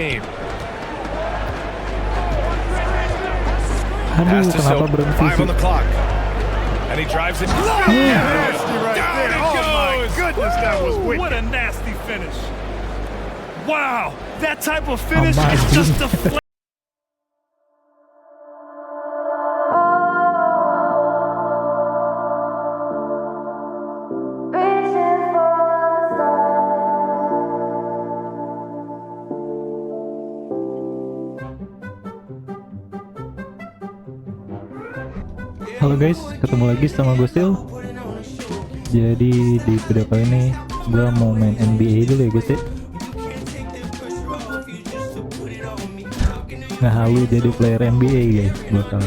game. Aduh, kenapa berhenti Five sih? on the clock. And he drives it. Nasty right Down there. it Oh my goes. goodness, that was wicked. What a nasty finish. Wow, that type of finish is Amazing. just the Halo guys, ketemu lagi sama gue Sil. Jadi di video kali ini gue mau main NBA dulu ya guys ya. Ngehalu jadi player NBA guys bakal.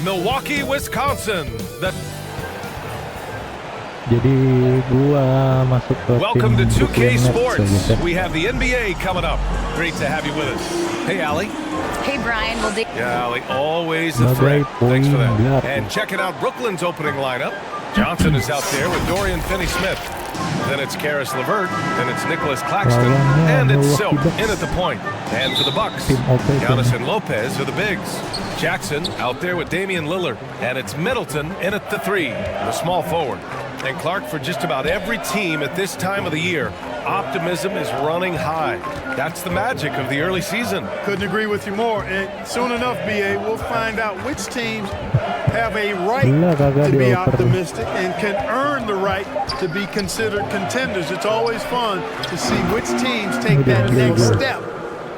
Milwaukee, Wisconsin. Jadi gua masuk ke Welcome to tim 2K Brooklyn Nets Sports. ya, guys, ya. We have the NBA coming up. Great to have you with us. Hey, Allie. Hey, Brian. We'll dig. Yeah, Allie, always a Sebagai threat. Thanks for that. point guard. And checking out Brooklyn's opening lineup. Johnson is out there with Dorian Finney-Smith. Then it's Karis LeVert. Then it's Nicholas Claxton. Lawannya And it's Silk Milwaukee Bucks. in at the point. And for the Bucks, Tim open. Giannis and Lopez are the bigs. Jackson out there with Damian Lillard. And it's Middleton in at the three, the small forward. And Clark, for just about every team at this time of the year, optimism is running high. That's the magic of the early season. Couldn't agree with you more. And soon enough, BA, we'll find out which teams have a right to be optimistic and can earn the right to be considered contenders. It's always fun to see which teams take that next step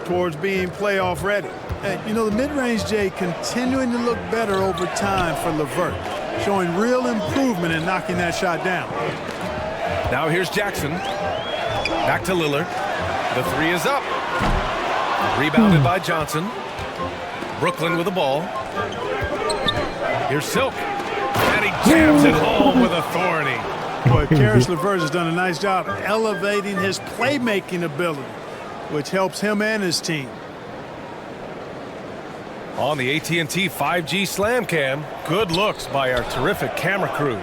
towards being playoff ready. And, you know, the mid-range J continuing to look better over time for LeVert, showing real improvement in knocking that shot down. Now here's Jackson. Back to Lillard. The three is up. Rebounded by Johnson. Brooklyn with the ball. Here's Silk. And he jams it home with authority. Boy, Karis LeVert has done a nice job elevating his playmaking ability, which helps him and his team. On the AT&T 5G Slam Cam, good looks by our terrific camera crew.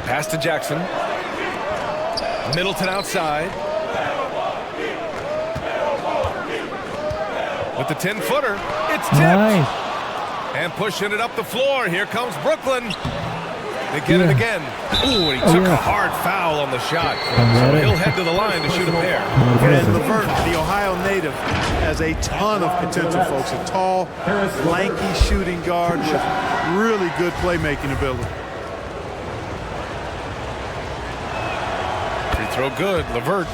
Pass to Jackson. Middleton outside. With the 10-footer, it's tipped. Nice. And pushing it up the floor. Here comes Brooklyn. They get it again. Ooh, and he took a hard foul on the shot. So he'll head to the line to shoot a pair. And LeVert, the Ohio native, has a ton of potential, folks. A tall, lanky shooting guard with really good playmaking ability. Free throw good. LeVert.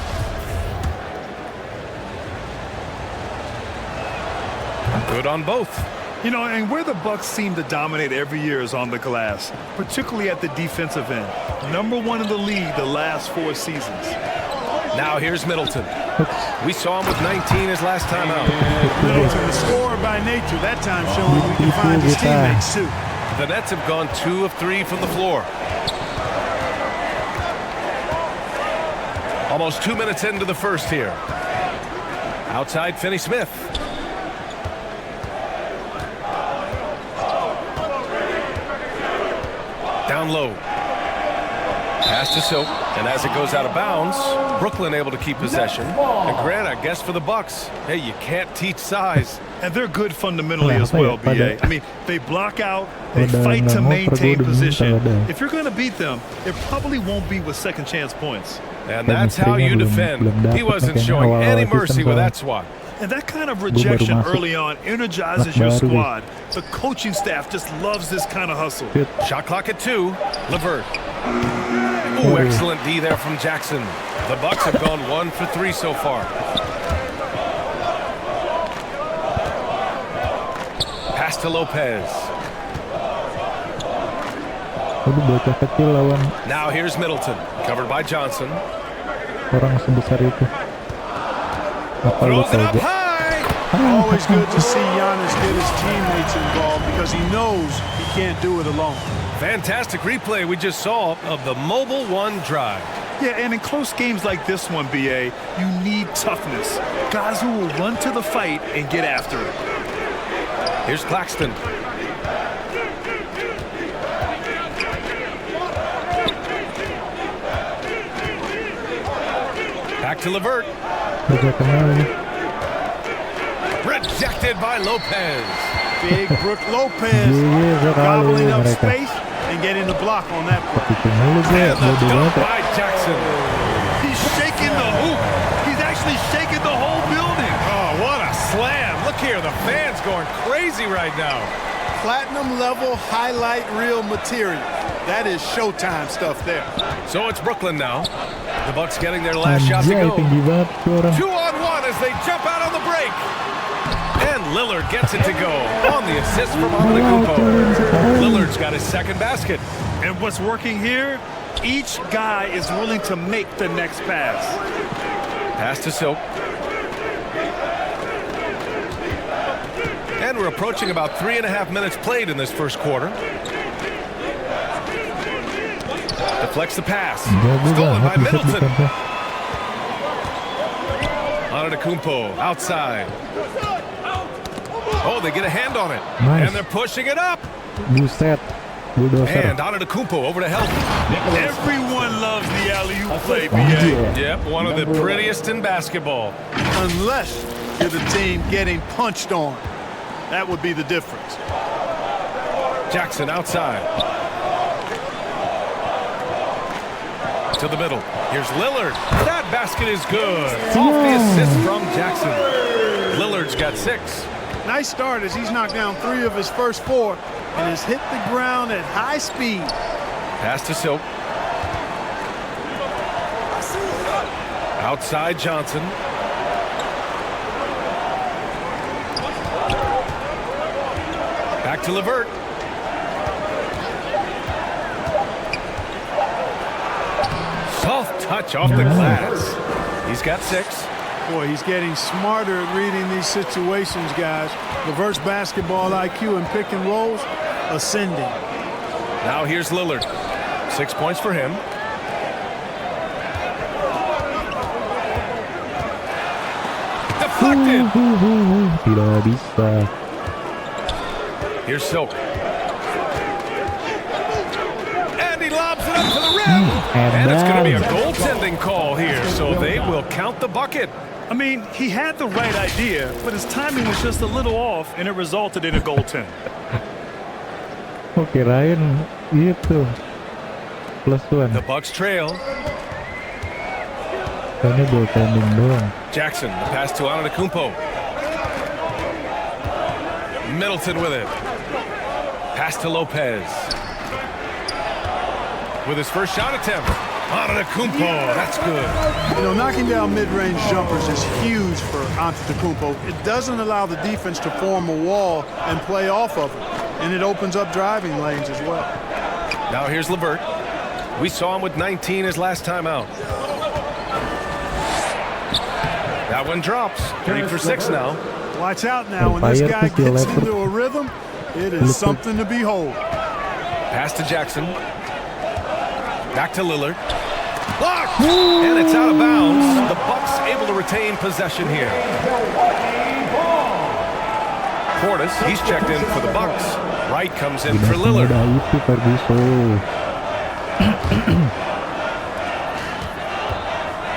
Good on both. You know, and where the Bucks seem to dominate every year is on the glass, particularly at the defensive end. #1 in the league the last 4 seasons. Now here's Middleton. We saw him with 19 his last time out. Middleton, the scorer by nature, that time showing we can find his teammates too. The Nets have gone 2 of 3 from the floor. Almost 2 minutes into the first here. Outside Finney-Smith. Down low. Pass to Silk, and as it goes out of bounds, Brooklyn able to keep possession. And Grant, I guess for the Bucks, hey, you can't teach size. And they're good fundamentally as well, BA. I mean, they block out, they fight to maintain position. If you're going to beat them, it probably won't be with second chance points. And that's how you defend. He wasn't showing any mercy with that swat. And that kind of rejection early on energizes your squad. The coaching staff just loves this kind of hustle. Shot clock at 2. LeVert. Ooh, excellent D there from Jackson. The Bucks have gone 1 for 3 so far. Pass to Lopez. Now here's Middleton. Covered by Johnson. Orang sebesar itu. Throws it up high. Always good to see Giannis get his teammates involved because he knows he can't do it alone. Fantastic replay we just saw of the Mobile One drive. Yeah, and in close games like this one, BA, you need toughness. Guys who will run to the fight and get after it. Here's Claxton. Back to Levert. Rejected by Lopez. Big Brook Lopez gobbling up space and getting the block on that play. And the dunk by Jackson. He's shaking the hoop. He's actually shaking the whole building. Oh, what a slam. Look here, the fans going crazy right now. Platinum level highlight reel material. That is Showtime stuff there. So it's Brooklyn now. The Bucks getting their last shot to go. 2-on-1 as they jump out on the break. And Lillard gets it to go on the assist from Antetokounmpo. Lillard's got his second basket. And what's working here? Each guy is willing to make the next pass. Pass to Silk. And we're approaching about 3.5 minutes played in this first quarter. Deflects the pass. Stolen by Middleton. Antetokounmpo outside. Oh, they get a hand on it. Nice. And they're pushing it up. Buset. Bulldozer. And Antetokounmpo over to help. Everyone loves the alley-oop play, BA. Yep, one of the prettiest in basketball. Unless you're the team getting punched on. That would be the difference. Jackson outside. To the middle. Here's Lillard. That basket is good. Off the assist from Jackson. Lillard's got 6. Nice start as he's knocked down 3 of his first 4 and has hit the ground at high speed. Pass to Silk. Outside Johnson. Back to Levert. Soft touch off the glass. He's got 6. Boy, he's getting smarter at reading these situations, guys. Reverse basketball IQ and pick and rolls ascending. Now here's Lillard. 6 points for him. Deflected. Tidak bisa. Here's Silk. And he lobs it up to the rim. And it's going to be a goaltending call here, so they will count the bucket. I mean, he had the right idea, but his timing was just a little off, and it resulted in a goaltend. Oh, kirain itu +1. The Bucks trail. Ini goaltending doang. Jackson, the pass to Antetokounmpo. Middleton with it. Pass to Lopez. With his first shot attempt. Antetokounmpo, that's good. You know, knocking down mid-range jumpers is huge for Antetokounmpo. It doesn't allow the defense to form a wall and play off of it. And it opens up driving lanes as well. Now here's Levert. We saw him with 19 his last time out. That one drops. 3 for 6 now. Watch out now. When this guy gets into a rhythm, it is something to behold. Pass to Jackson. Back to Lillard. Blocked! And it's out of bounds. The Bucks able to retain possession here. Portis, he's checked in for the Bucks. Wright comes in for Lillard.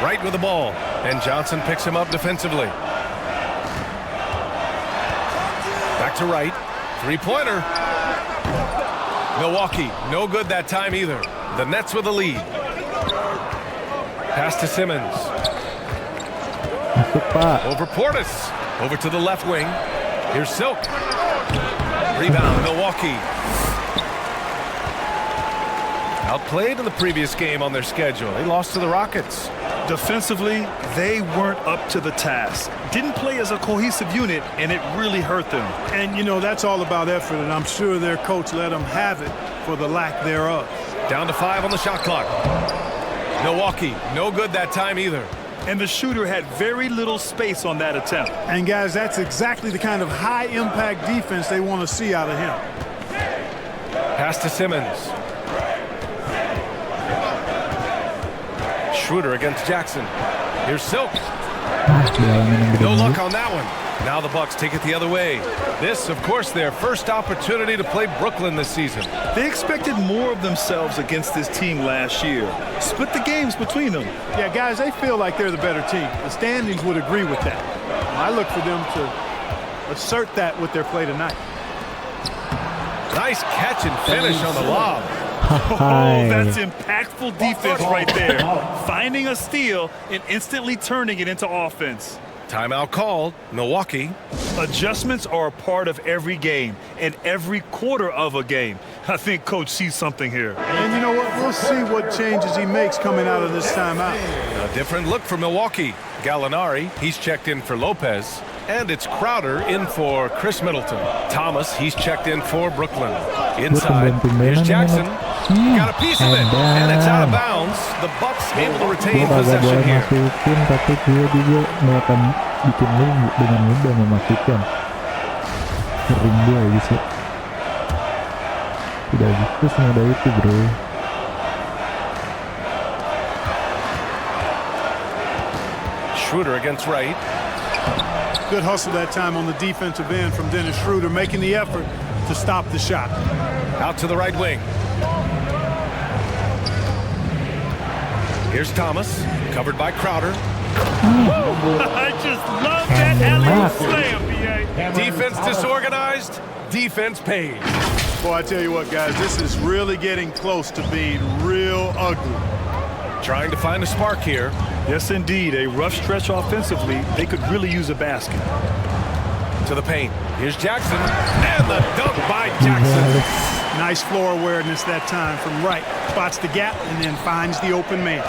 Wright with the ball. And Johnson picks him up defensively. Back to Wright. 3-pointer. Milwaukee, no good that time either. The Nets with the lead. Pass to Simmons. Over Portis. Over to the left wing. Here's Silk. Rebound, Milwaukee. Outplayed in the previous game on their schedule. They lost to the Rockets. Defensively, they weren't up to the task. Didn't play as a cohesive unit, and it really hurt them. And, you know, that's all about effort, and I'm sure their coach let them have it for the lack thereof. Down to 5 on the shot clock. Milwaukee, no good that time either. And the shooter had very little space on that attempt. And, guys, that's exactly the kind of high-impact defense they want to see out of him. Pass to Simmons. Schroeder against Jackson. Here's Silk. Bilangin yang No gede luck on that one. Now the Bucks take it the other way. This, of course, their first opportunity to play Brooklyn this season. They expected more of themselves against this team last year. Split the games between them. Yeah, guys, they feel like they're the better team. The standings would agree with that. I look for them to assert that with their play tonight. Nice catch and finish on the lob. Oh, that's impactful defense right there. Finding a steal and instantly turning it into offense. Timeout called. Milwaukee. Adjustments are a part of every game and every quarter of a game. I think Coach sees something here. And you know what? We'll see what changes he makes coming out of this timeout. A different look for Milwaukee. Gallinari, he's checked in for Lopez. And it's Crowder in for Chris Middleton. Thomas, he's checked in for Brooklyn. Inside, here's Jackson. Got a piece of it, and it's out of bounds. The Bucks able to retain possession here. masukin, tapi gue juga nggak akan bikin lu dengan mudah memastikan. Sering gue bisa. Tidak gitu semudah itu, bro. Schroeder against Wright. Good hustle that time on the defensive end from Dennis Schroeder, making the effort to stop the shot. Out to the right wing. Here's Thomas, covered by Crowder. I just love that alley-oop slam, B.A. Defense disorganized, defense pays. Boy, I tell you what, guys, this is really getting close to being real ugly. Trying to find a spark here. Yes, indeed. A rough stretch offensively. They could really use a basket. To the paint. Here's Jackson. And the dunk by Jackson. Nice floor awareness that time from Wright. Spots the gap and then finds the open man.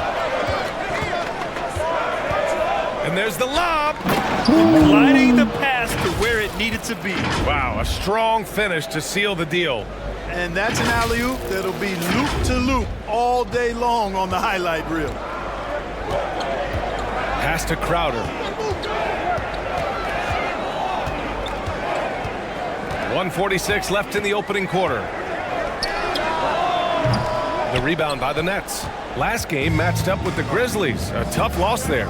And there's the lob. Gliding the pass to where it needed to be. Wow, a strong finish to seal the deal. And that's an alley-oop that'll be loop-to-loop all day long on the highlight reel. Pass to Crowder. 1:46 left in the opening quarter. The rebound by the Nets. Last game matched up with the Grizzlies. A tough loss there.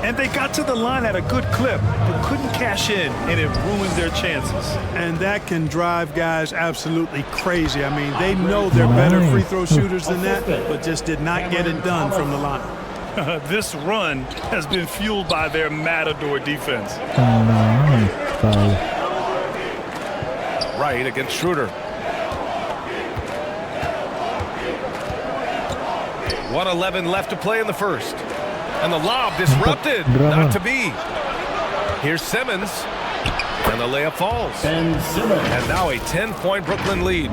And they got to the line at a good clip, but couldn't cash in, and it ruined their chances. And that can drive guys absolutely crazy. I mean, they know they're better free throw shooters than that, but just did not get it done from the line. This run has been fueled by their matador defense. Right against Schroeder. 1:11 left to play in the first. And the lob disrupted. Not to be. Here's Simmons. And the layup falls. And now a 10-point Brooklyn lead.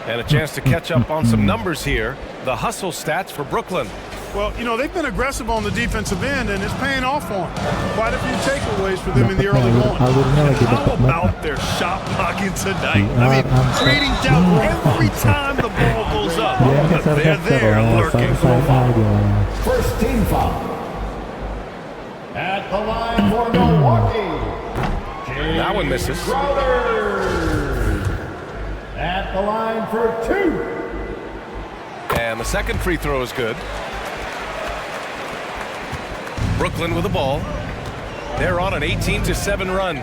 And a chance to catch up on some numbers here. The hustle stats for Brooklyn. Well, you know, they've been aggressive on the defensive end, and it's paying off for them. Quite a few takeaways for them in the early going. How about their shot blocking tonight? I mean, creating doubt every time the ball goes up. But they're there lurking. First team foul. At the line for Milwaukee. That one misses. At the line for two. And the second free throw is good. Brooklyn with the ball. They're on an 18-7 run.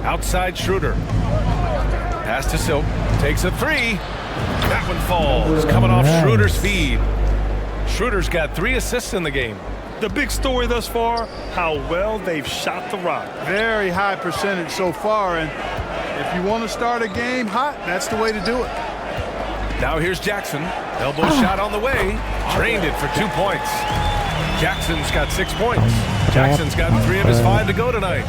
Outside Schroeder. Pass to Silk. Takes a three. That one falls. Coming off Schroeder's feed. Schroeder's got 3 assists in the game. The big story thus far, how well they've shot the rock. Very high percentage so far, and if you want to start a game hot, that's the way to do it. Now here's Jackson. Elbow shot on the way. Drained it for 2 points. Jackson's got 6 points. Jackson's got 3 of his 5 to go tonight.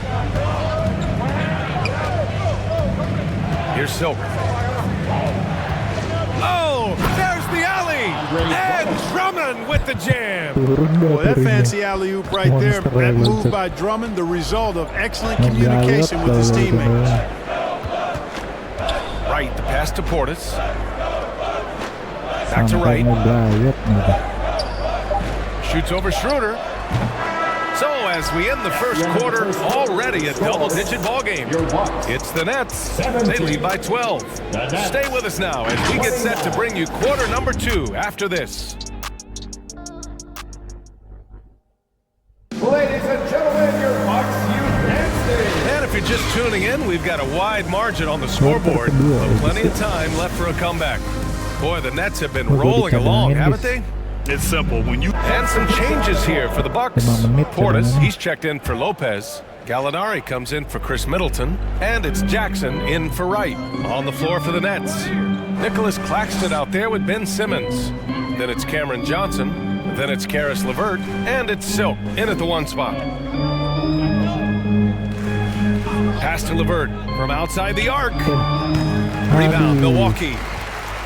Here's Silk. Oh, there's the alley. And Drummond with the jam. Boy, that fancy alley-oop right there, that move by Drummond, the result of excellent communication with his teammates. Right, the pass to Portis. Back to Wright. Shoots over Schroeder. So as we end the first quarter, already a double-digit ball game. It's the Nets. They lead by 12. Stay with us now as we get set to bring you quarter number 2 after this. Ladies and gentlemen, your Bucks Youth Dance. And if you're just tuning in, we've got a wide margin on the scoreboard, but plenty of time left for a comeback. Boy, the Nets have been rolling along, haven't they? It's simple. When you And some changes here for the Bucks. Portis, he's checked in for Lopez. Gallinari comes in for Chris Middleton. And it's Jackson in for Wright. On the floor for the Nets. Nicholas Claxton out there with Ben Simmons. Then it's Cameron Johnson. Then it's Karis LeVert. And it's Silk in at the 1 spot. Pass to LeVert from outside the arc. Rebound, Milwaukee.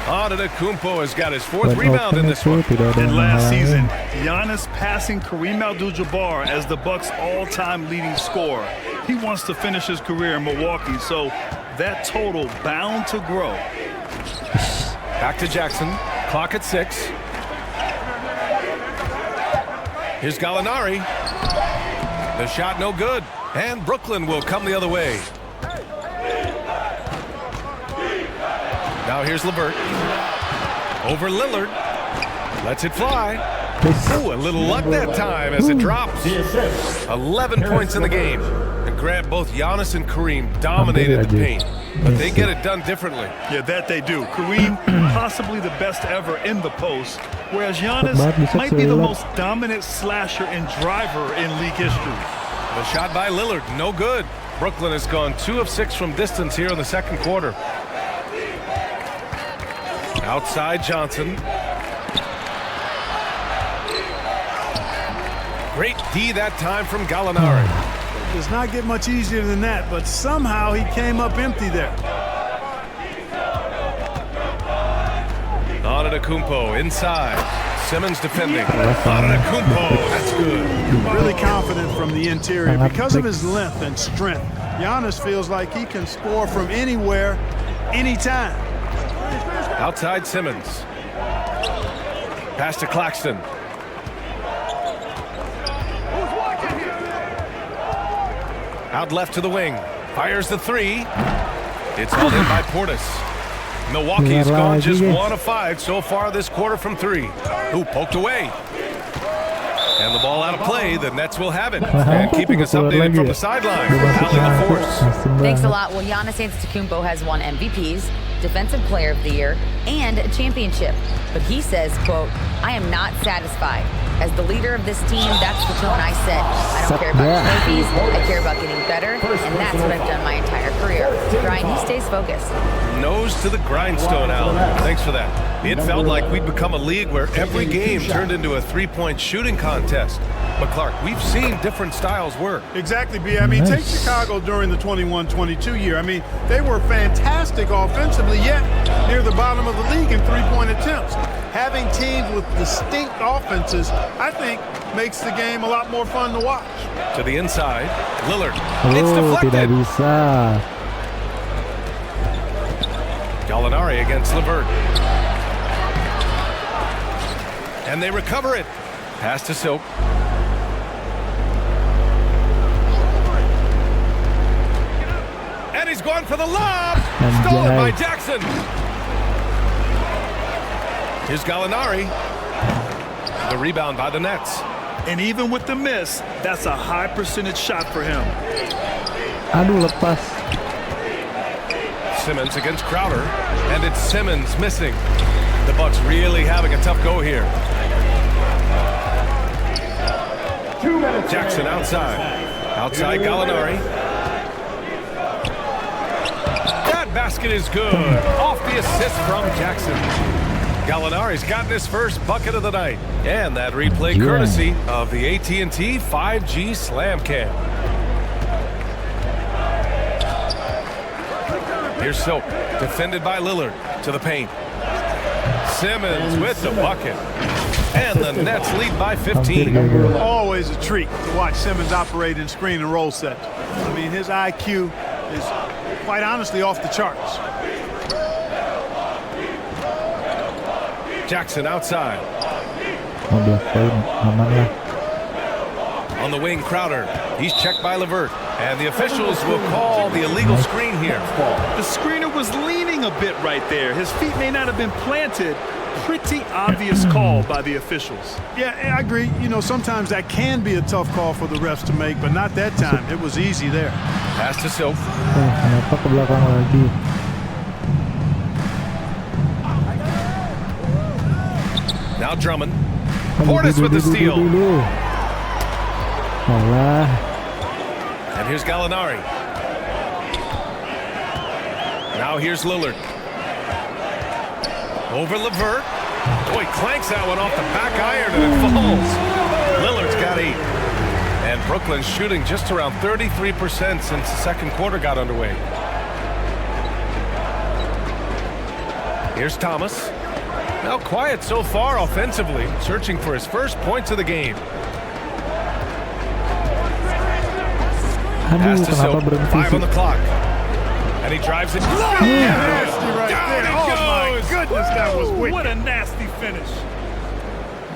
Antetokounmpo has got his 4th rebound in this one. And last season, Giannis passing Kareem Abdul-Jabbar as the Bucks' all-time leading scorer. He wants to finish his career in Milwaukee, so that total bound to grow. Back to Jackson. Clock at 6. Here's Gallinari. The shot no good. And Brooklyn will come the other way. Now here's LeVert. Over Lillard. Lets it fly. Ooh, a little luck that time as it drops. 11 points in the game. And Grant, both Giannis and Kareem dominated the paint. But they get it done differently. Yeah, that they do. Kareem, possibly the best ever in the post, whereas Giannis might be the most dominant slasher and driver in league history. The shot by Lillard, no good. Brooklyn has gone 2 of 6 from distance here in the second quarter. Outside Johnson. Great D that time from Gallinari. Does not get much easier than that, but somehow he came up empty there. Antetokounmpo inside. Simmons defending. Antetokounmpo, that's good. Really confident from the interior because of his length and strength. Giannis feels like he can score from anywhere, anytime. Outside Simmons. Pass to Claxton. Out left to the wing. Fires the 3. It's held in by Portis. Milwaukee's gone just 1 of 5 so far this quarter from 3. Ooh, poked away. And the ball out of play. The Nets will have it. And keeping us updated from the sideline. Battling the force. Thanks a lot. Well, Giannis Antetokounmpo has won MVPs, Defensive Player of the Year, and a championship. But he says, quote, "I am not satisfied. As the leader of this team, that's the tone I set. I don't care about trophies. I care about getting better, and that's what I've done my entire career." Brian, he stays focused. Nose to the grindstone, Alan. Thanks for that. It felt like we'd become a league where every game turned into a 3-point shooting contest. But Clark, we've seen different styles work. Exactly, B. I mean, take Chicago during the 21-22 year. I mean, they were fantastic offensively, yet near the bottom of the league in 3-point attempts. Having teams with distinct offenses, I think, makes the game a lot more fun to watch. To the inside, Lillard. It's deflected. Tidak bisa. Gallinari against LeVert. And they recover it. Pass to Silk. And he's going for the lob. Stolen by Jackson. Here's Gallinari. The rebound by the Nets. And even with the miss, that's a high percentage shot for him. Aduh, lepas. Simmons against Crowder. And it's Simmons missing. The Bucks really having a tough go here. Jackson outside. Outside Gallinari. That basket is good. Off the assist from Jackson. Gallinari's gotten his first bucket of the night. And that replay courtesy of the AT&T 5G Slam Cam. Here's Silk, defended by Lillard, to the paint. Simmons with the bucket. And the Nets lead by 15. Always a treat to watch Simmons operate in screen and roll sets. I mean, his IQ is quite honestly off the charts. Jackson outside. On the wing, Crowder. He's checked by Levert. And the officials will call the illegal screen here. The screener was leaning a bit right there. His feet may not have been planted. Pretty obvious call by the officials. Yeah, I agree. You know, sometimes that can be a tough call for the refs to make, but not that time. It was easy there. Pass to Silk. Kenapa ke belakang lagi? Now Drummond. Portis with the steal. Salah. And here's Gallinari. Now here's Lillard. Over Levert. Boy, clanks that one off the back iron and it falls. Lillard's got 8. And Brooklyn's shooting just around 33% since the second quarter got underway. Here's Thomas. Now quiet so far offensively, searching for his first points of the game. Pass to Silk. 5 on the clock. And he drives it. Nasty right Down there. it Oh, my goes. goodness, that was wicked. What a nasty finish.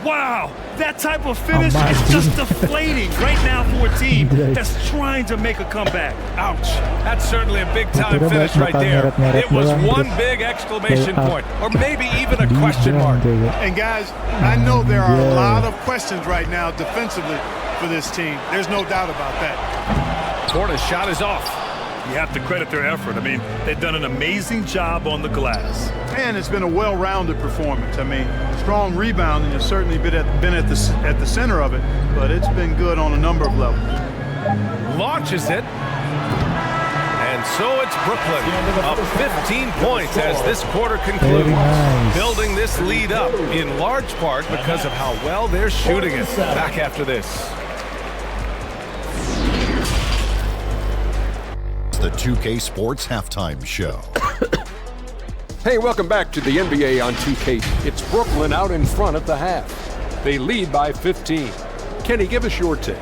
Wow, that type of finish is just deflating right now for a team that's trying to make a comeback. Ouch. That's certainly a big-time finish right there. It was one big exclamation point, or maybe even a question mark. And guys, I know there are a lot of questions right now defensively for this team. There's no doubt about that. Portis' shot is off. You have to credit their effort. I mean, they've done an amazing job on the glass. And it's been a well-rounded performance. I mean, strong rebounding has certainly been at the center of it, but it's been good on a number of levels. Launches it. And so it's Brooklyn up 15 points as this quarter concludes. Nice. Building this lead up in large part because of how well they're shooting it. Back after this. The 2K Sports Halftime Show. Hey, welcome back to the NBA on 2K. It's Brooklyn out in front at the half. They lead by 15. Kenny, give us your take.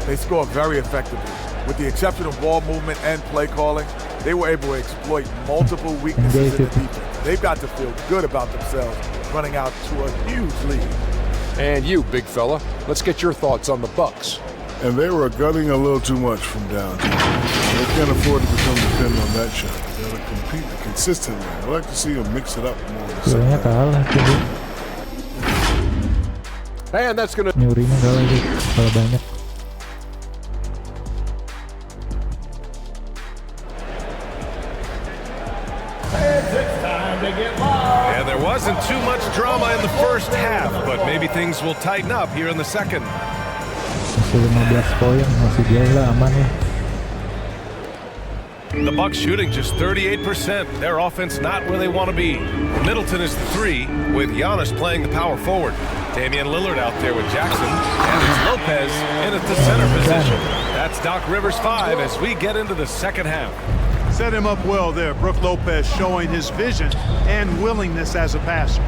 They scored very effectively. With the exception of ball movement and play calling, they were able to exploit multiple weaknesses in the defense. They've got to feel good about themselves running out to a huge lead. And you, big fella, let's get your thoughts on the Bucks. And they were gutting a little too much from downtown. They can't afford to become dependent on that shot. They gotta compete consistently. I'd like to see them mix it up more in the second Kayaknya kalah tuh. And that's gonna Nyurinya kalah sih kalau banyak. And there wasn't too much drama in the first half, but maybe things will tighten up here in the second. Masih 15 poin, masih jauh lah, aman lah. The Bucks shooting just 38%. Their offense not where they want to be. Middleton is the 3, with Giannis playing the power forward. Damian Lillard out there with Jackson, and it's Lopez in at the center position. That's Doc Rivers 5 as we get into the second half. Set him up well there. Brook Lopez showing his vision and willingness as a passer.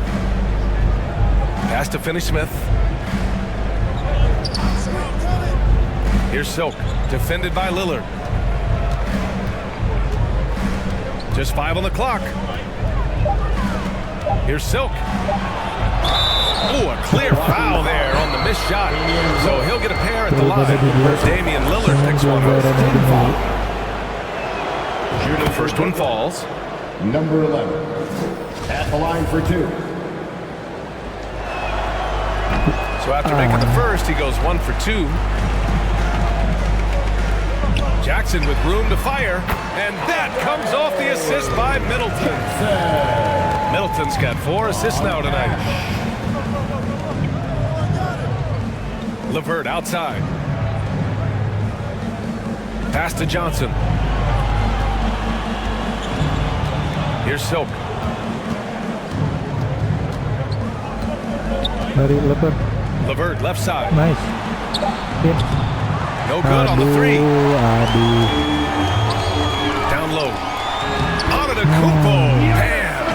Pass to Finney-Smith. Here's Silk, defended by Lillard. Just 5 on the clock. Here's Silk. Ooh, a clear foul there on the missed shot. So he'll get a pair at the line. Damian Lillard picks one up. Shooting, first one falls. Number 11 at the line for 2. So after making the first, he goes 1 for 2. Jackson with room to fire, and that comes off the assist by Middleton. Middleton's got 4 assists now tonight. Levert outside. Pass to Johnson. Here's Silk. Dari Levert. Levert left side. Nice. Yeah. No good on the 3. Aduh. Down low. Antetokounmpo. Bam.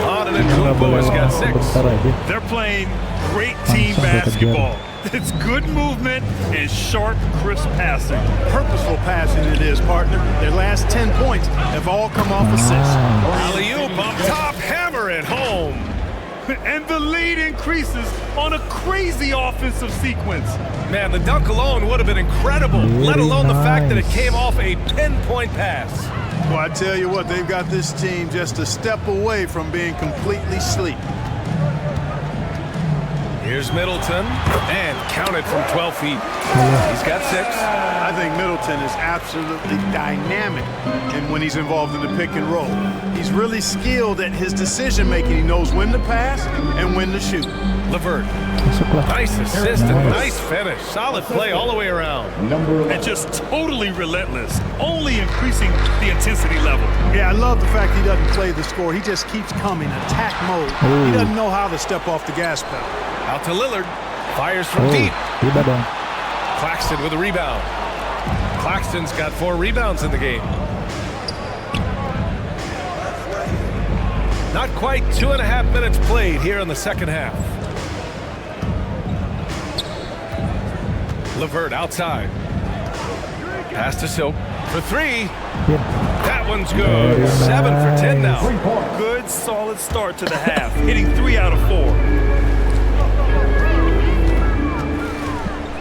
Antetokounmpo has got 6. They're playing great team basketball. It's good movement and sharp, crisp passing. Purposeful passing it is, partner. Their last 10 points have all come off assists. Alley-oop up top, hammer it home. And the lead increases on a crazy offensive sequence. Man, the dunk alone would have been incredible, let alone the fact that it came off a pinpoint pass. Well, I tell you what, they've got this team just a step away from being completely asleep. Here's Middleton, and counted from 12 feet. He's got 6. I think Middleton is absolutely dynamic when he's involved in the pick and roll. He's really skilled at his decision-making. He knows when to pass and when to shoot. LeVert, nice assist and nice finish. Solid play all the way around. And just totally relentless, only increasing the intensity level. Yeah, I love the fact he doesn't play the score. He just keeps coming, attack mode. He doesn't know how to step off the gas pedal. Out to Lillard, fires from deep. Claxton with a rebound. Claxton's got 4 rebounds in the game. Not quite 2.5 minutes played here in the second half. LeVert outside. Pass to Silk for 3. That one's good. 7 for 10 now. Good, solid start to the half, hitting 3 out of 4.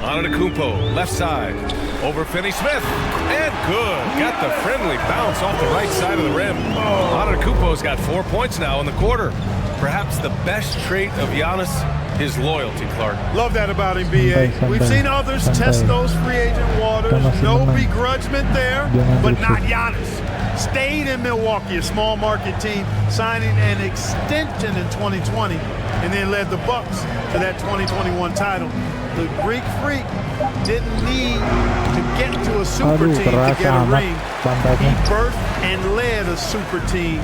Antetokounmpo, left side, over Finney-Smith, and good. Got the friendly bounce off the right side of the rim. Antetokounmpo's got 4 points now in the quarter. Perhaps the best trait of Giannis, his loyalty, Clark. Love that about him, B.A. We've seen others test those free agent waters. No begrudgment there, but not Giannis. Stayed in Milwaukee, a small market team, signing an extension in 2020, and then led the Bucks to that 2021 title. The Greek Freak didn't need to get to a super team to get a ring. He birthed and led a super team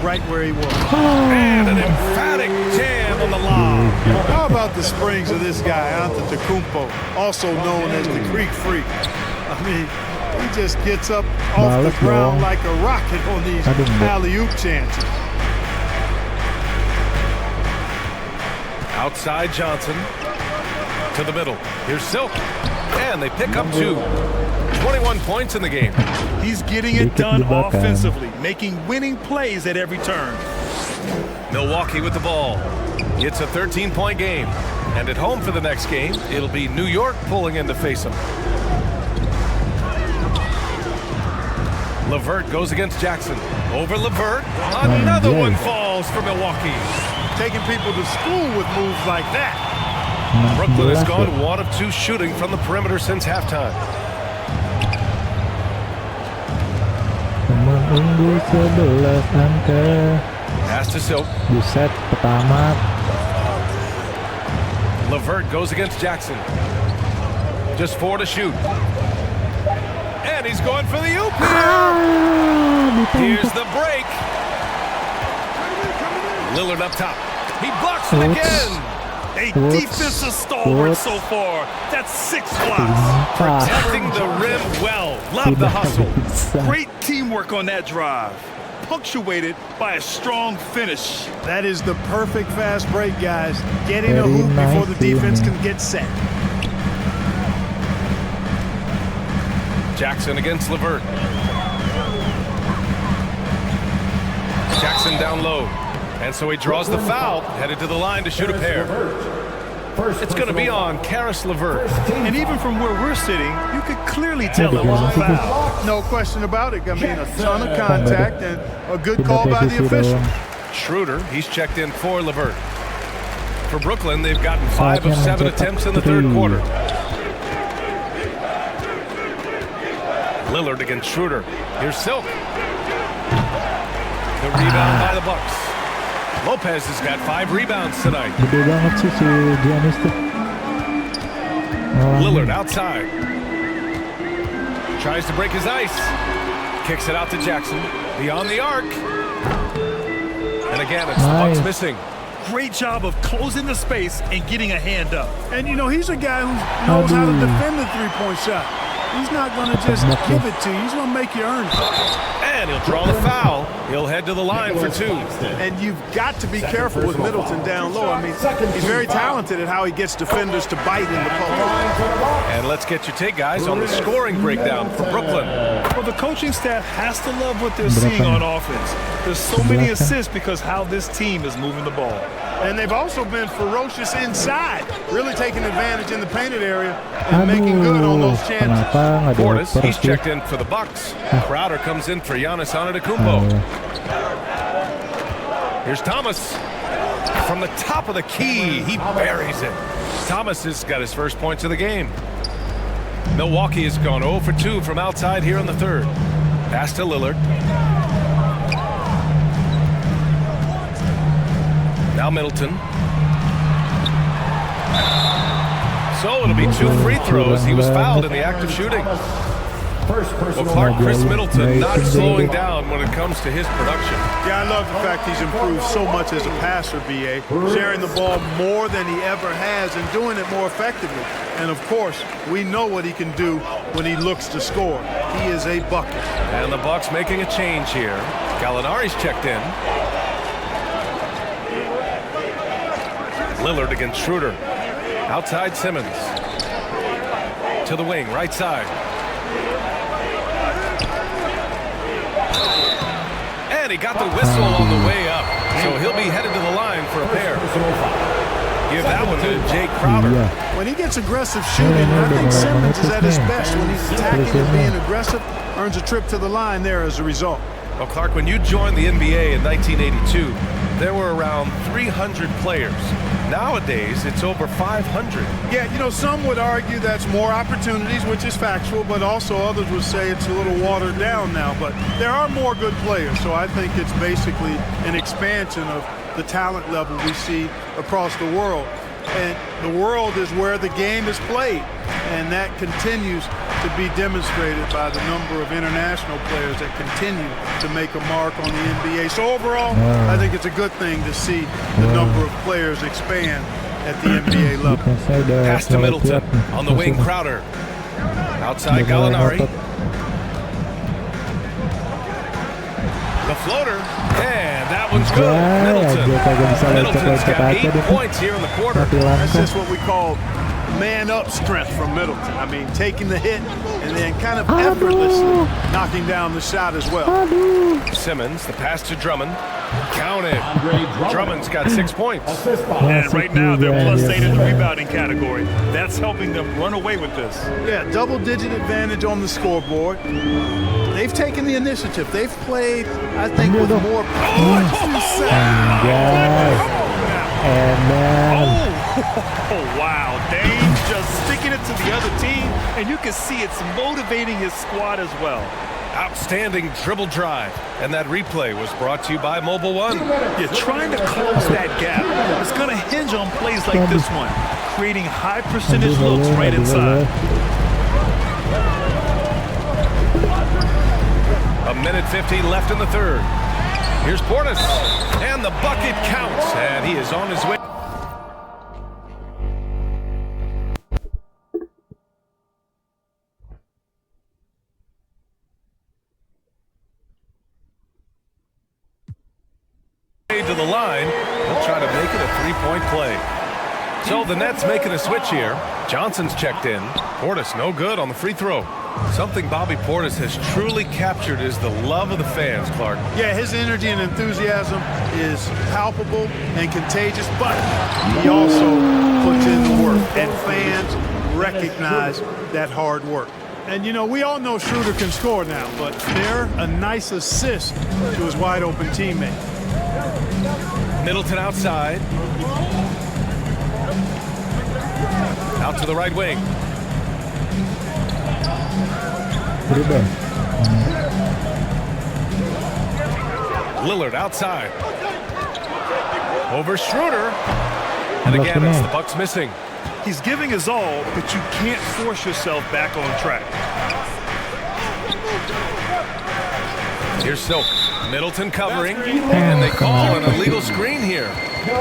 right where he was. And an emphatic jam on the lob. How about the springs of this guy, Antetokounmpo, also known as the Greek Freak? I mean, he just gets up off the ground like a rocket on these alley-oop chances. Outside Johnson. To the middle. Here's Silk. And they pick up 2. 21 points in the game. He's getting it done offensively, making winning plays at every turn. Milwaukee with the ball. It's a 13-point game. And at home for the next game, it'll be New York pulling in to face them. LeVert goes against Jackson. Over LeVert. Another one falls for Milwaukee. Taking people to school with moves like that. Brooklyn has gone 1 of 2 shooting from the perimeter since halftime. Pass to Silk. LeVert goes against Jackson. Just 4 to shoot. And he's going for the oop here. Here's the break. Lillard up top. He blocks it again. A defensive stalwart so far. That's 6 blocks. Protecting the rim well. Love the hustle. Great teamwork on that drive. Punctuated by a strong finish. That is the perfect fast break, guys. Getting a hoop before the defense can get set. Jackson against LeVert. Jackson down low. And so he draws the foul, headed to the line to shoot a pair. It's going to be on Caris LeVert. And even from where we're sitting, you could clearly tell it was a foul. No question about it. I mean, a ton of contact and a good call by the official. Schroeder, he's checked in for LeVert. For Brooklyn, they've gotten 5 of 7 attempts in the third quarter. Lillard against Schroeder. Here's Silk. The rebound by the Bucks. Lopez has got 5 rebounds tonight. Lillard outside. Tries to break his ice. Kicks it out to Jackson. Beyond the arc. And again, it's the Bucks missing. Great job of closing the space and getting a hand up. And, you know, he's a guy who knows how to defend the three-point shot. He's not going to just give it to you. He's going to make you earn it. And he'll draw the foul. He'll head to the line for 2. And you've got to be careful with Middleton down low. I mean, he's very talented at how he gets defenders to bite in the post. And let's get your take, guys, on the scoring breakdown for Brooklyn. Well, the coaching staff has to love what they're seeing on offense. There's so many assists because how this team is moving the ball. And they've also been ferocious inside, really taking advantage in the painted area and making good on those chances. Portis, he's checked in for the Bucks. Crowder comes in for Giannis Antetokounmpo. Here's Thomas. From the top of the key, he buries it. Thomas has got his first points of the game. Milwaukee has gone 0 for 2 from outside here in the third. Pass to Lillard. Now Middleton. So it'll be 2 free throws. He was fouled in the act of shooting. Well, Clark, Chris Middleton not slowing down when it comes to his production. Yeah, I love the fact he's improved so much as a passer, B.A. Sharing the ball more than he ever has and doing it more effectively. And, of course, we know what he can do when he looks to score. He is a bucket. And the Bucks making a change here. Gallinari's checked in. Lillard against Schroeder. Outside Simmons. To the wing, right side. And he got the whistle on the way up. So he'll be headed to the line for a pair. Give that one to Jay Crowder. When he gets aggressive shooting, I think Simmons is at his best. When he's attacking and being aggressive, earns a trip to the line there as a result. Well, Clark, when you joined the NBA in 1982, there were around 300 players. Nowadays, it's over 500. Yeah, you know, some would argue that's more opportunities, which is factual, but also others would say it's a little watered down now. But there are more good players, so I think it's basically an expansion of the talent level we see across the world. And the world is where the game is played, and that continues to be demonstrated by the number of international players that continue to make a mark on the NBA. So overall, I think it's a good thing to see the number of players expand at the NBA level. Pass to Middleton. On the wing, Crowder. Outside, Gallinari. The floater. And that one's good. Middleton's got 8 points here in the quarter. That's just what we call man-up strength from Middleton. I mean, taking the hit and then kind of effortlessly knocking down the shot as well. Simmons, the pass to Drummond. Counted. Drummond's got 6 points. And right now they're +8 in the rebounding category. That's helping them run away with this. Yeah, double-digit advantage on the scoreboard. They've taken the initiative. They've played, I think, with more Oh, wow. Dame's just sticking it to the other team, and you can see it's motivating his squad as well. Outstanding dribble drive. And that replay was brought to you by Mobile One. You're trying to close that gap. It's going to hinge on plays like this one, creating high percentage looks right inside. A minute 15 left in the third. Here's Portis. And the bucket counts. And he is on his way. To the line. He'll try to make it a three-point play. So the Nets making a switch here. Johnson's checked in. Portis no good on the free throw. Something Bobby Portis has truly captured is the love of the fans, Clark. Yeah, his energy and enthusiasm is palpable and contagious, but he also puts in the work, and fans recognize that hard work. And, you know, we all know Schroeder can score now, but they're a nice assist to his wide-open teammate. Middleton outside. Out to the right wing. Lillard outside. Over Schroeder. And again, it's the Bucks missing. He's giving his all, but you can't force yourself back on track. Here's Silk. Middleton covering, and they call an illegal screen here.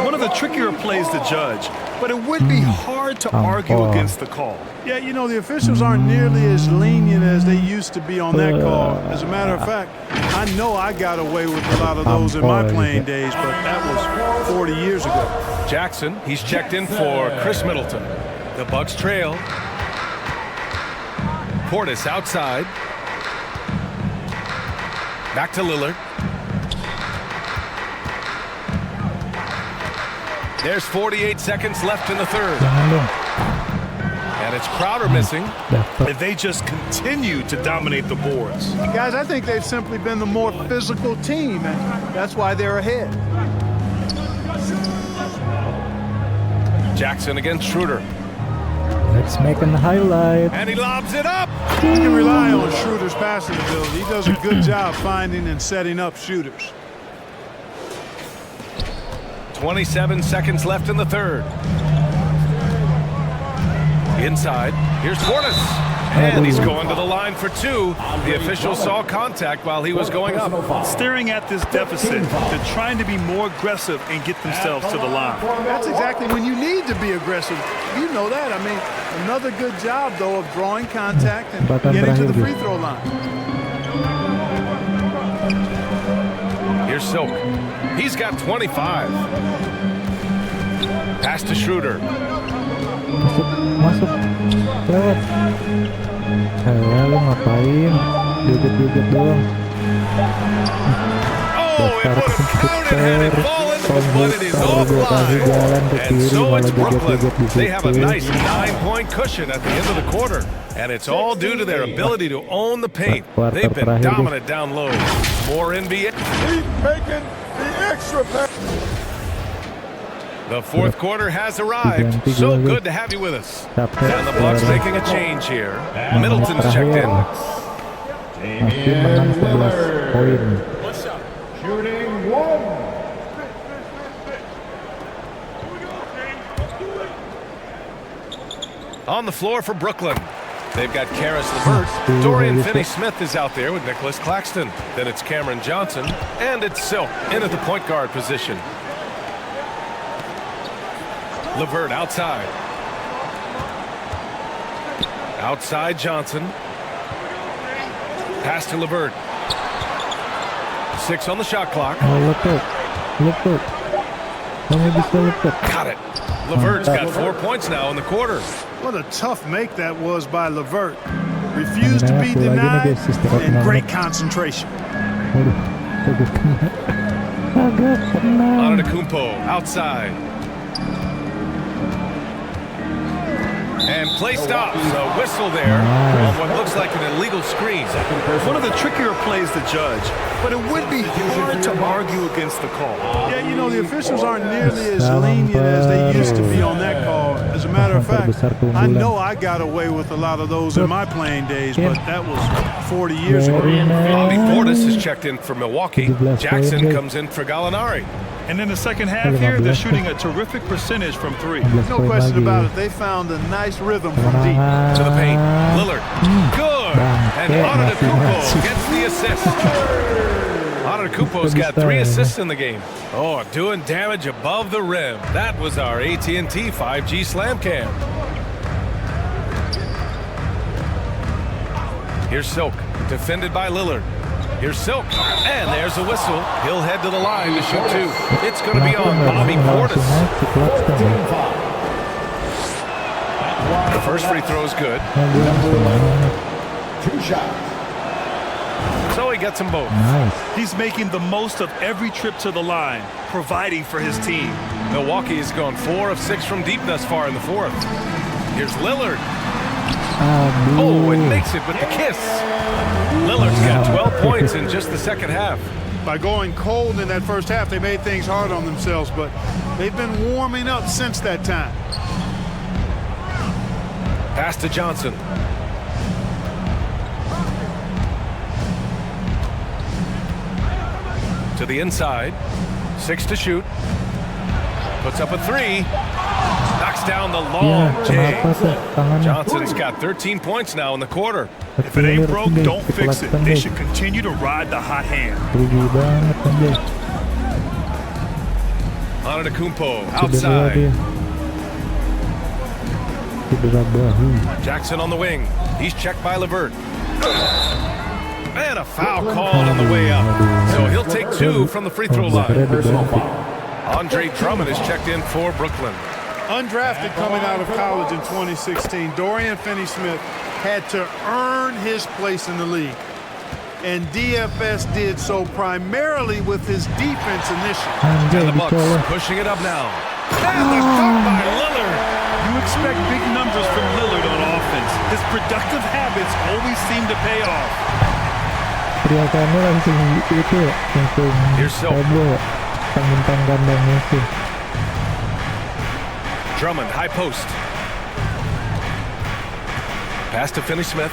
One of the trickier plays to judge, but it would be hard to argue against the call. Yeah, you know, the officials aren't nearly as lenient as they used to be on that call. As a matter of fact, I know I got away with a lot of those in my playing days, but that was 40 years ago. Jackson, he's checked in for Chris Middleton. The Bucks trail. Portis outside. Back to Lillard. There's 48 seconds left in the third. Jangan dong. And it's Crowder missing. Dapat. And they just continue to dominate the boards. Guys, I think they've simply been the more physical team, and that's why they're ahead. Jackson against Schroeder. Let's make a highlight. And he lobs it up. You can rely on Schroeder's passing ability. He does a good job finding and setting up shooters. 27 seconds left in the third. Inside, here's Portis. And he's going to the line for two. The official saw contact while he was going up. Staring at this deficit, they're trying to be more aggressive and get themselves to the line. That's exactly when you need to be aggressive. You know that. I mean, another good job, though, of drawing contact and getting to the free throw line. Here's Silk. He's got 25. Pass to Schroeder. Masuk. Lewat. Lu ngapain? Joget-joget doang. Oh, it would have counted had it fallen, but it is offline. And so it's Brooklyn. They have a nice 9-point cushion at the end of the quarter. And it's all due to their ability to own the paint. They've been dominant down low. More NBA. Keep making the extra pass. The fourth quarter has arrived. So good to have you with us. And the Bucks making a change here. Middleton's checked in. Masih menang 11 poin. Shooting one. On the floor for Brooklyn. They've got Karis LeVert. Dorian Finney-Smith is out there with Nicholas Claxton. Then it's Cameron Johnson. And it's Silk in at the point guard position. LeVert outside. Outside Johnson. Pass to LeVert. 6 on the shot clock. Lepet. Kamu bisa lepet. Got it. LeVert's got 4 points now in the quarter. What a tough make that was by LeVert. Refused to be denied and great concentration. Waduh, agak kena. Antetokounmpo outside. And play stops. A whistle there on what looks like an illegal screen. One of the trickier plays to judge, but it would be hard to argue against the call. Yeah, you know, the officials aren't nearly as lenient as they used to be on that call. As a matter of fact, I know I got away with a lot of those in my playing days, but that was 40 years ago. Bobby Portis is checked in for Milwaukee. Jackson comes in for Gallinari. And in the second half here, they're shooting a terrific percentage from three. No question about it. They found a nice rhythm from deep. To the paint. Lillard. Good. And Antetokounmpo gets the assist. Antetokounmpo's got 3 assists in the game. Oh, doing damage above the rim. That was our AT&T 5G Slam Cam. Here's Silk, defended by Lillard. Here's Silk, and there's a whistle. He'll head to the line to shoot 2. It's going to be on Bobby Portis. The first free throw is good. 2 shots. So he gets them both. Nice. He's making the most of every trip to the line, providing for his team. Milwaukee has gone 4 of 6 from deep thus far in the fourth. Here's Lillard. Oh, and makes it with the kiss. Lillard's got 12 points in just the second half. By going cold in that first half, they made things hard on themselves, but they've been warming up since that time. Pass to Johnson. To the inside. 6 to shoot. Puts up a 3. Knocks down the long J. Johnson's got 13 points now in the quarter. If it ain't broke, don't fix it. They should continue to ride the hot hand. Antetokounmpo outside. Jackson on the wing. He's checked by LeVert. And a foul called on the way up. So he'll take 2 from the free throw line. Andre Drummond is checked in for Brooklyn. Undrafted coming out of college in 2016, Dorian Finney-Smith had to earn his place in the league. And DFS did so primarily with his defense initially. And the Bucks pushing it up now. And the dunk by Lillard. You expect big numbers from Lillard on offense. His productive habits always seem to pay off. Teriakannya langsung itu ya, langsung heboh, tangan dan musim. Drummond, high post. Pass to Finney-Smith.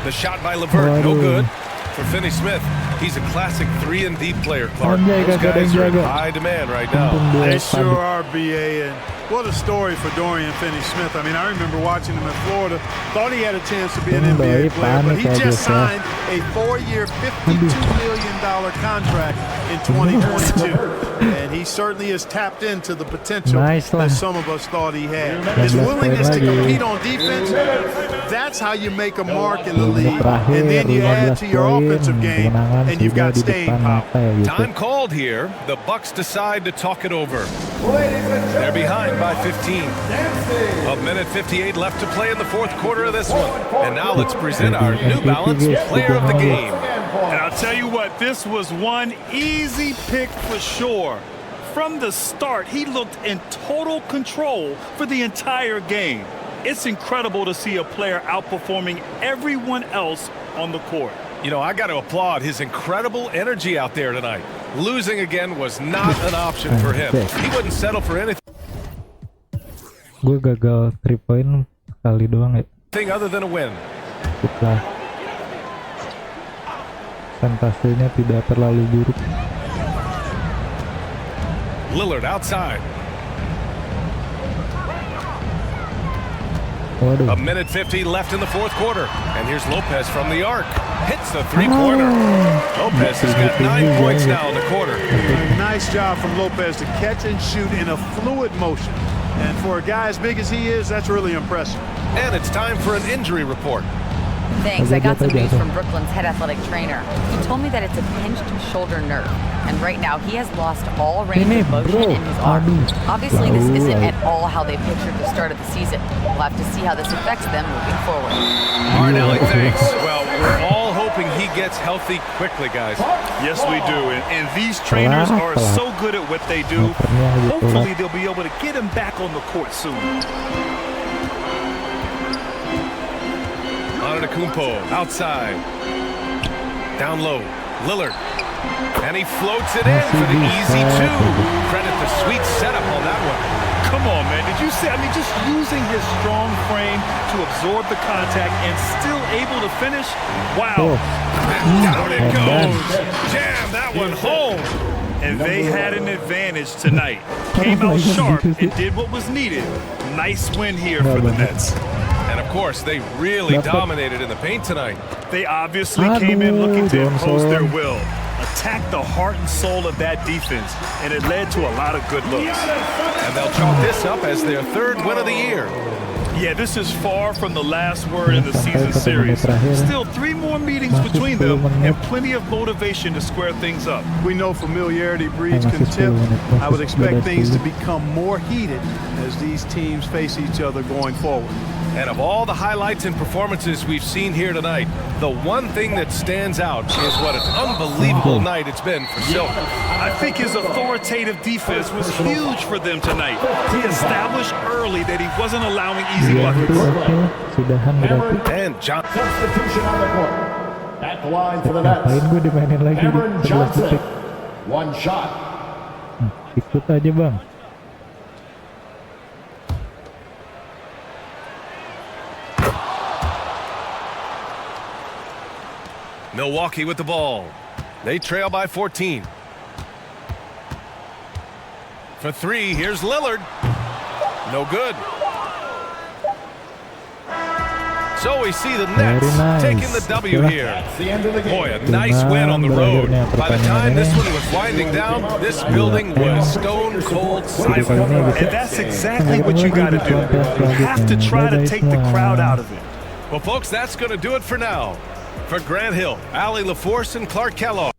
The shot by LeVert, no good for Finney-Smith. He's a classic 3-and-D player, Clark. Those guys are in high demand right now. They sure are, BA, and what a story for Dorian Finney-Smith. I mean, I remember watching him in Florida, thought he had a chance to be an NBA player, but he just signed a 4-year, $52 million contract in 2022, and he certainly has tapped into the potential that some of us thought he had. His willingness to compete on defense, that's how you make a mark in the league, and then you add to your offensive game, and you've got staying power. Time called here. The Bucks decide to talk it over. They're behind by 15. A minute 58 left to play in the fourth quarter of this one. And now let's present our New Balance Player of the Game. And I'll tell you what, this was one easy pick for sure. From the start, he looked in total control for the entire game. It's incredible to see a player outperforming everyone else on the court. You know, I got to applaud his incredible energy out there tonight. Losing again was not an option for him. He wouldn't settle for anything Gue gagal 3 point kali doang ya. other than a win. Setelah Fantasenya tidak terlalu buruk. Lillard outside. Waduh. A minute 50 left in the fourth quarter. And here's Lopez from the arc. Hits the three-pointer. Lopez has got 9 points now in the quarter. Nice job from Lopez to catch and shoot in a fluid motion. And for a guy as big as he is, that's really impressive. And it's time for an injury report. Thanks. I got some news from Brooklyn's head athletic trainer. He told me that it's a pinched shoulder nerve. And right now, he has lost all range of motion in his arm. Obviously, this isn't at all how they pictured the start of the season. We'll have to see how this affects them moving forward. Marnelli, thanks. Well, we're all hoping he gets healthy quickly, guys. Yes, we do. And these trainers are so good at what they do. Hopefully, they'll be able to get him back on the court soon. Antetokounmpo outside. Down low. Lillard. And he floats it in for the easy 2. Credit the sweet setup on that one. Come on, man. Did you see? I mean, just using his strong frame to absorb the contact and still able to finish. Wow. And down it goes. Jam that one home. And they had an advantage tonight. Came out sharp and did what was needed. Nice win here for the Nets. And of course, they really dominated in the paint tonight. They obviously came in looking to impose their will. Attack the heart and soul of that defense, and it led to a lot of good looks. And they'll chalk this up as their 3rd win of the year. Yeah, this is far from the last word in the season series. Still 3 more meetings between them and plenty of motivation to square things up. We know familiarity breeds contempt. I would expect things to become more heated as these teams face each other going forward. And of all the highlights and performances we've seen here tonight, the one thing that stands out is what an unbelievable night it's been for Silver. I think his authoritative defense was huge for them tonight. He established early that he wasn't allowing easy buckets. And John. Substitution on the court. At the line for the Nets. Cameron Johnson. 1 shot. Ikut aja, Bang. Milwaukee with the ball. They trail by 14. For 3, here's Lillard. No good. So we see the Nets taking the W here. Boy, a nice win on the road. By the time this one was winding down, this building was stone cold silent. And that's exactly what you got to do. You have to try to take the crowd out of it. Well, folks, that's going to do it for now. For Grant Hill, Allie LaForce, and Clark Kellogg.